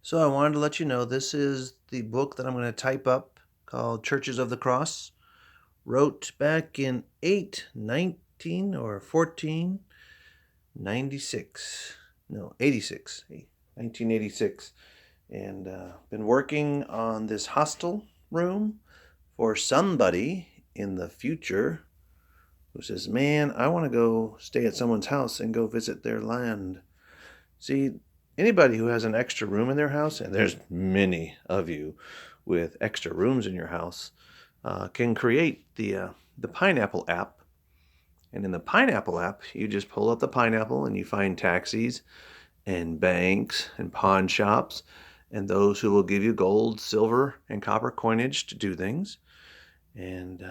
So I wanted to let you know this is the book that I'm going to type up called Churches of the Cross. Wrote back in 19 or 1496. No, 86. 1986. And been working on this hostel room for somebody in the future who says, "Man, I want to go stay at someone's house and go visit their land." See, anybody who has an extra room in their house, and there's many of you with extra rooms in your house, can create the Pineapple app. And in the Pineapple app, you just pull up the Pineapple and you find taxis and banks and pawn shops and those who will give you gold, silver, and copper coinage to do things. And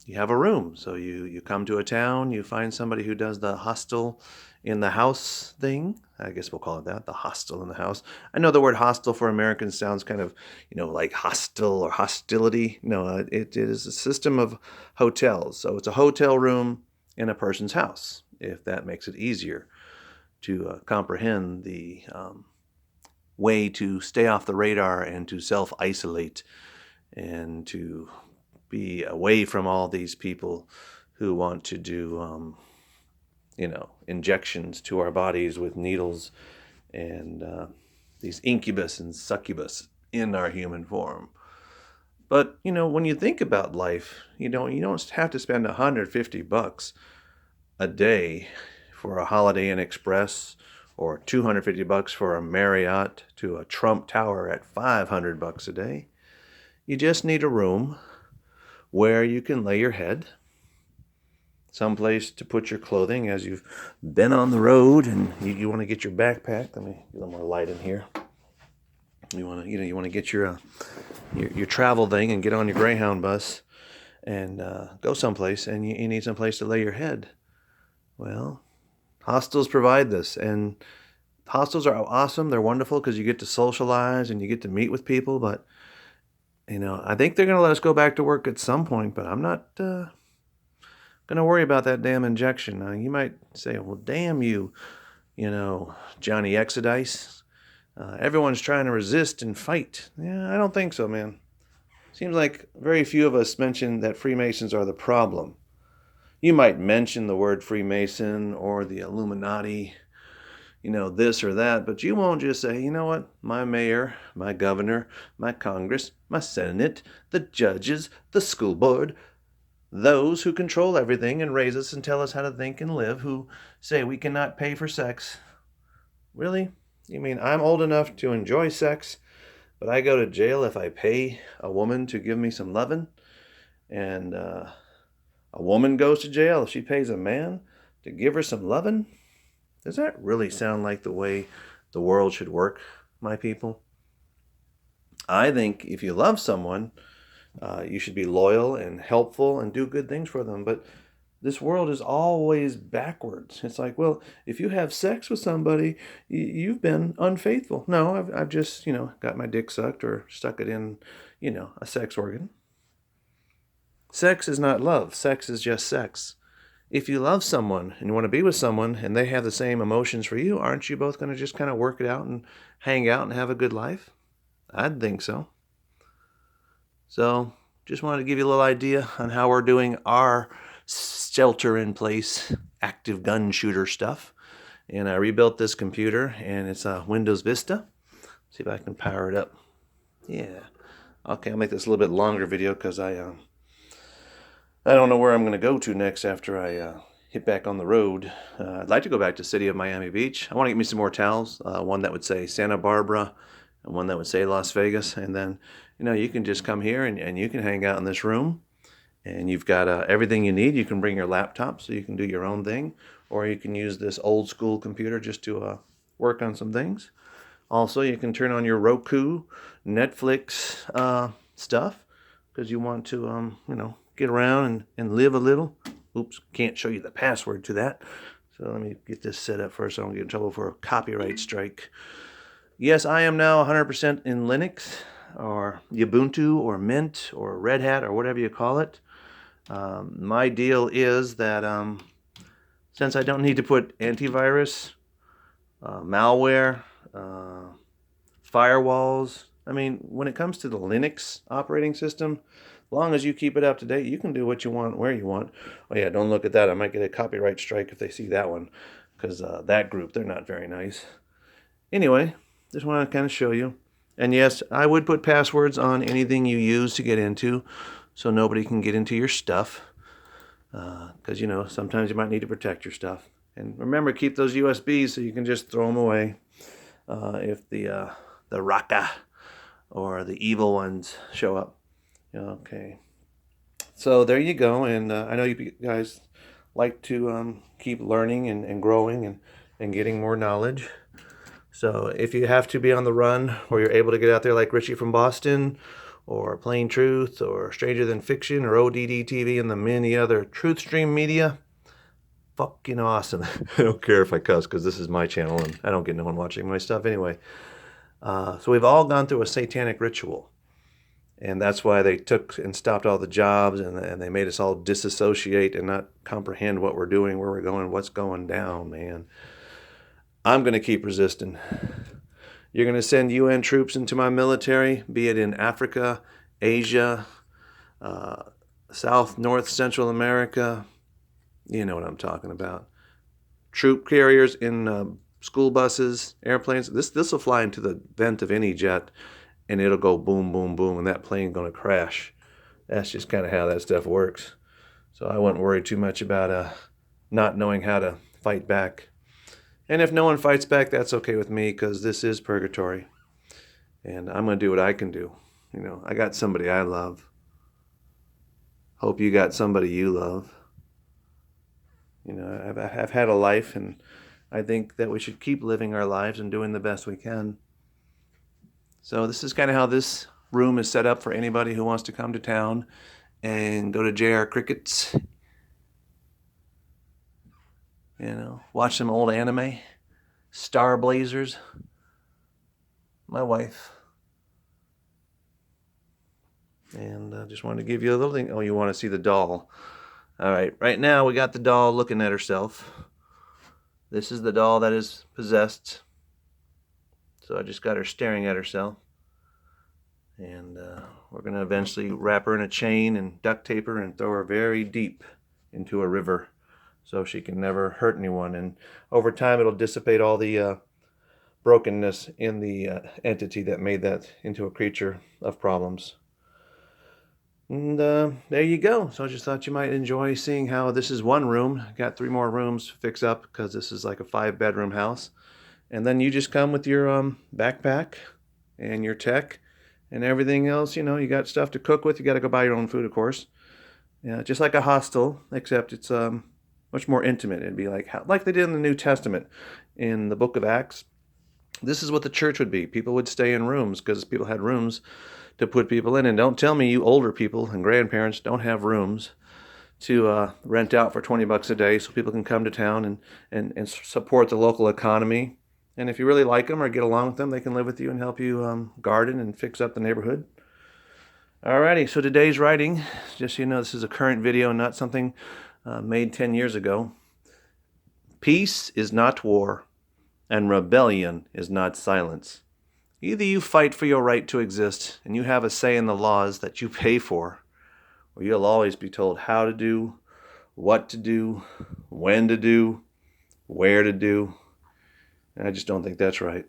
you have a room. So you come to a town, you find somebody who does the hostel in the house thing. I guess we'll call it that, the hostel in the house. I know the word hostel for Americans sounds kind of, like hostile or hostility. No, it is a system of hotels. So it's a hotel room in a person's house, if that makes it easier to comprehend the way to stay off the radar and to self-isolate and to be away from all these people who want to do, injections to our bodies with needles and these incubus and succubus in our human form. But when you think about life, you don't have to spend $150 a day for a Holiday Inn Express or $250 for a Marriott to a Trump Tower at $500 a day. You just need a room where you can lay your head, someplace to put your clothing as you've been on the road and you want to get your backpack. Let me get a little more light in here. You want to get your travel thing and get on your Greyhound bus and go someplace, and you need someplace to lay your head. Well, hostels provide this, and hostels are awesome. They're wonderful because you get to socialize and you get to meet with people, but I think they're going to let us go back to work at some point, but I'm not going to worry about that damn injection. Now, you might say, well, damn you, Johnny Exodice. Everyone's trying to resist and fight. Yeah, I don't think so, man. Seems like very few of us mention that Freemasons are the problem. You might mention the word Freemason or the Illuminati, this or that, but you won't just say, you know what, my mayor, my governor, my Congress, my Senate, the judges, the school board, those who control everything and raise us and tell us how to think and live, who say we cannot pay for sex. Really? You mean I'm old enough to enjoy sex, but I go to jail if I pay a woman to give me some lovin'? And a woman goes to jail if she pays a man to give her some lovin'? Does that really sound like the way the world should work, my people? I think if you love someone, you should be loyal and helpful and do good things for them. But this world is always backwards. It's like, well, if you have sex with somebody, you've been unfaithful. No, I've just, got my dick sucked or stuck it in, a sex organ. Sex is not love. Sex is just sex. If you love someone and you want to be with someone and they have the same emotions for you, aren't you both going to just kind of work it out and hang out and have a good life? I'd think so. So, just wanted to give you a little idea on how we're doing our shelter in place active gun shooter stuff. And I rebuilt this computer, and it's a Windows Vista. See if I can power it up. Yeah. Okay, I'll make this a little bit longer video because I don't know where I'm going to go to next after I hit back on the road. I'd like to go back to the city of Miami Beach. I want to get me some more towels. One that would say Santa Barbara and one that would say Las Vegas. And then, you can just come here and you can hang out in this room. And you've got everything you need. You can bring your laptop so you can do your own thing. Or you can use this old school computer just to work on some things. Also, you can turn on your Roku, Netflix stuff because you want to, get around and live a little. Oops, can't show you the password to that. So let me get this set up first so I don't get in trouble for a copyright strike. Yes, I am now 100% in Linux or Ubuntu or Mint or Red Hat or whatever you call it. My deal is that since I don't need to put antivirus, malware, firewalls. I mean, when it comes to the Linux operating system, as long as you keep it up to date, you can do what you want, where you want. Oh yeah, don't look at that. I might get a copyright strike if they see that one, because that group, they're not very nice. Anyway, just want to kind of show you. And yes, I would put passwords on anything you use to get into, so nobody can get into your stuff. Because, you know, sometimes you might need to protect your stuff. And remember, keep those USBs so you can just throw them away if the Raka or the evil ones show up. Okay. So there you go. And I know you guys like to keep learning and growing and getting more knowledge. So if you have to be on the run, or you're able to get out there like Richie from Boston, or Plain Truth, or Stranger Than Fiction, or ODD TV, and the many other truth stream media, fucking awesome. I don't care if I cuss, because this is my channel and I don't get no one watching my stuff anyway. So we've all gone through a satanic ritual. And that's why they took and stopped all the jobs, and they made us all disassociate and not comprehend what we're doing, where we're going, what's going down, man. I'm going to keep resisting. You're going to send UN troops into my military, be it in Africa, Asia, South, North, Central America. You know what I'm talking about. Troop carriers in school buses, airplanes. This will fly into the vent of any jet, and it'll go boom, boom, boom, and that plane going to crash. That's just kind of how that stuff works. So I wouldn't worry too much about not knowing how to fight back. And if no one fights back, that's okay with me, because this is purgatory. And I'm going to do what I can do. You know, I got somebody I love. Hope you got somebody you love. You know, I've had a life, and I think that we should keep living our lives and doing the best we can. So this is kind of how this room is set up for anybody who wants to come to town and go to JR Cricket's. You know, watch some old anime, Star Blazers. My wife. And I just wanted to give you a little thing. Oh, you want to see the doll. All right, right now we got the doll looking at herself. This is the doll that is possessed. So I just got her staring at herself. And we're going to eventually wrap her in a chain and duct tape her and throw her very deep into a river, so she can never hurt anyone. And over time, it'll dissipate all the brokenness in the entity that made that into a creature of problems. And there you go. So I just thought you might enjoy seeing how this is one room. Got 3 more rooms to fix up, because this is like a 5-bedroom house. And then you just come with your backpack and your tech and everything else. You know, you got stuff to cook with. You got to go buy your own food, of course. Yeah, just like a hostel, except it's much more intimate. It'd be like they did in the New Testament, in the book of Acts. This is what the church would be. People would stay in rooms, because people had rooms to put people in. And don't tell me you older people and grandparents don't have rooms to rent out for $20 a day, so people can come to town and support the local economy. And if you really like them or get along with them, they can live with you and help you garden and fix up the neighborhood. Alrighty, so today's writing, just so you know, this is a current video, not something made 10 years ago. Peace is not war, and rebellion is not silence. Either you fight for your right to exist, and you have a say in the laws that you pay for, or you'll always be told how to do, what to do, when to do, where to do. And I just don't think that's right.